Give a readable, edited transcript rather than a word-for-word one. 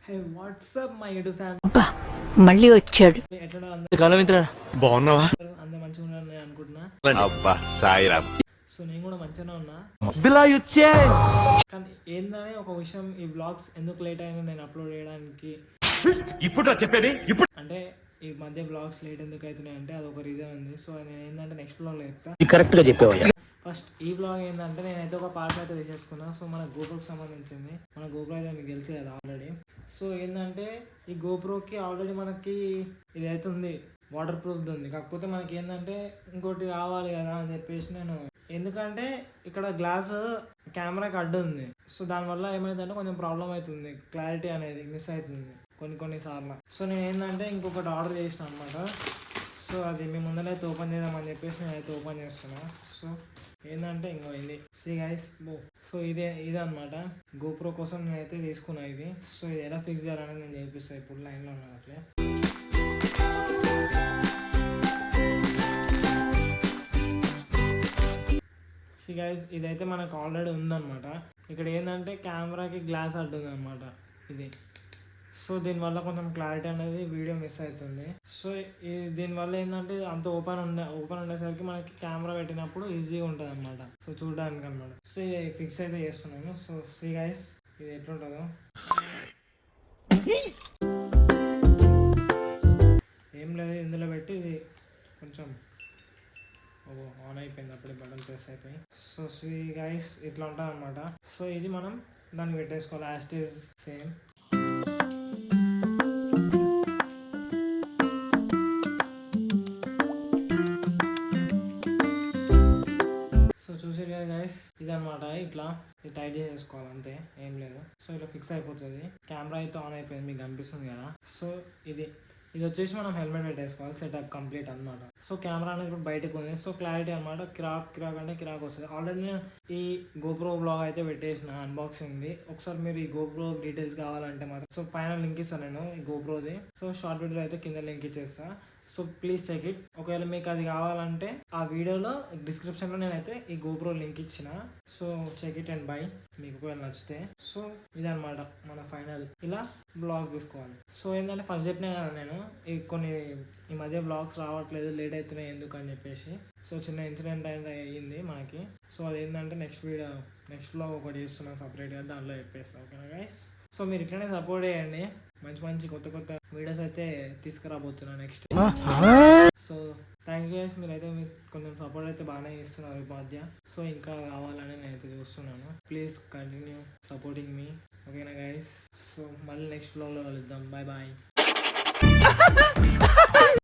Hey WhatsApp my YouTube family, అబ్బా మళ్ళీ వచ్చాడు. ఎట్లా కాలం ఇంత బాగున్నావా? అందరూ మంచిగా ఉన్నారని నేను అనుకుంటున్నా. అబ్బా సాయిరామ్. సో నేను కూడా మంచిగానే ఉన్నా. కానీ ఏందని ఒక విషయం, ఈ వ్లాగ్స్ ఎందుకు లేట్ అయినా నేను అప్లోడ్ చేయడానికి, ఇప్పుడు చెప్పేది ఇప్పుడు అంటే ఈ మధ్య వ్లాగ్స్ లేట్ ఎందుకు అవుతున్నాయి అంటే అది ఒక రీజన్ ఉంది. సో నేను ఏంటంటే నెక్స్ట్ వ్లాగ్లో చెప్తా. కరెక్ట్ గా చెప్పావయ్యా. ఫస్ట్ ఈ వ్లాగ్ ఏంటంటే నేనైతే ఒక పార్ట్ అయితే తీసేసుకున్నా. సో మన గోప్రోకి సంబంధించింది. మన గోప్రో అయితే మీకు తెలిసి కదా ఆల్రెడీ. సో ఏంటంటే ఈ గోప్రోకి ఆల్రెడీ మనకి ఇది అయితే ఉంది, వాటర్ ప్రూఫ్ది ఉంది. కాకపోతే మనకి ఏంటంటే ఇంకోటి కావాలి కదా అని చెప్పేసి నేను, ఎందుకంటే ఇక్కడ గ్లాస్ కెమెరాకి అడ్డు ఉంది. సో దానివల్ల ఏమైందంటే కొంచెం ప్రాబ్లం అవుతుంది, క్లారిటీ అనేది మిస్ అవుతుంది కొన్ని సార్లు. సో నేను ఏంటంటే ఇంకొకటి ఆర్డర్ చేసిన అనమాట. సో అది మీ ముందరైతే ఓపెన్ చేద్దామని చెప్పేసి నేనైతే ఓపెన్ చేస్తున్నా. సో ఏంటంటే ఇంకో ఇది సి గైస్. సో ఇదే అనమాట గోప్రో కోసం నేనైతే తీసుకున్నా ఇది. సో ఇది ఎలా ఫిక్స్ చేయాలని నేను చేపిస్తాను. ఇప్పుడు లైన్లో ఉన్నాను అట్లే. సి గైస్ ఇదైతే మనకు ఆల్రెడీ ఉందన్నమాట. ఇక్కడ ఏంటంటే కెమెరాకి గ్లాస్ అడ్డు ఉందన్నమాట ఇది. సో దీనివల్ల కొంచెం క్లారిటీ అనేది వీడియో మిస్ అవుతుంది. సో దీనివల్ల ఏంటంటే అంత ఓపెన్ ఉండేసరికి మనకి కెమెరా పెట్టినప్పుడు ఈజీగా ఉంటుంది అనమాట. సో చూడడానికి అనమాట. సో ఇది ఫిక్స్ అయితే చేస్తున్నాను. సో సీ గైస్ ఇది ఎట్లుంటుందో. ఏం లేదు, ఇందులో పెట్టి ఇది కొంచెం ఆన్ అయిపోయింది, అప్పుడే బటన్ ప్రెస్ అయిపోయి. సో సీ గైస్ ఇట్లా ఉంటుంది అనమాట. సో ఇది మనం దాన్ని పెట్టేసుకోవాలి యాజ్ ఇట్ ఈజ్ సేమ్. ఇదనమాట, ఇట్లా ఇది టైట్ చేసేసుకోవాలి అంతే, ఏం లేదు. సో ఇలా ఫిక్స్ అయిపోతుంది. కెమెరా అయితే ఆన్ అయిపోయింది, మీకు కనిపిస్తుంది కదా. సో ఇది వచ్చేసి మనం హెల్మెట్ పెట్టేసుకోవాలి. సెటప్ కంప్లీట్ అనమాట. సో కెమెరా అనేది ఇప్పుడు బయటకు ఉంది. సో క్లారిటీ అనమాట కిరాక్ అంటే కిరాక్ వస్తుంది. ఆల్రెడీ నేను ఈ గోప్రో వ్లాగ్ అయితే పెట్టేసిన అన్బాక్సింగ్ది. ఒకసారి మీరు ఈ గోప్రో డీటెయిల్స్ కావాలంటే మాత్రం సో పైన లింక్ ఇస్తాను నేను ఈ గోప్రోది. సో షార్ట్ వీడియో అయితే కింద లింక్ ఇచ్చేస్తా. So please check it. ఒకవేళ మీకు అది కావాలంటే ఆ వీడియోలో డిస్క్రిప్షన్లో నేనైతే ఈ గోప్రో లింక్ ఇచ్చిన. So check it and bye, మీకు ఒకవేళ నచ్చితే. సో ఇదనమాట మన ఫైనల్. ఇలా బ్లాగ్స్ తీసుకోవాలి. సో ఏంటంటే ఫస్ట్ చెప్పినా కదా నేను ఈ మధ్య బ్లాగ్స్ రావట్లేదు, లేట్ అవుతున్నాయి ఎందుకు అని చెప్పేసి. సో చిన్న ఇన్సిడెంట్ అయితే అయ్యింది మనకి. సో అదేంటంటే నెక్స్ట్లో ఒకటి చేస్తున్నాను సపరేట్గా, దాంట్లో చెప్పేస్తాను. ఓకేనా గైస్? సో మీరు ఇట్లనే సపోర్ట్ చేయండి. మంచి కొత్త వీడియోస్ అయితే తీసుకురాబోతున్నా next. So thank you guys. మీరైతే మీకు కొంచెం సపోర్ట్ అయితే బాగానే చేస్తున్నారు ఈ మధ్య. సో ఇంకా కావాలని నేనైతే చూస్తున్నాను. ప్లీజ్ కంటిన్యూ సపోర్టింగ్ మీ. ఓకేనా గైస్? సో మళ్ళీ నెక్స్ట్ వ్లాగ్లో కలుద్దాం. బాయ్.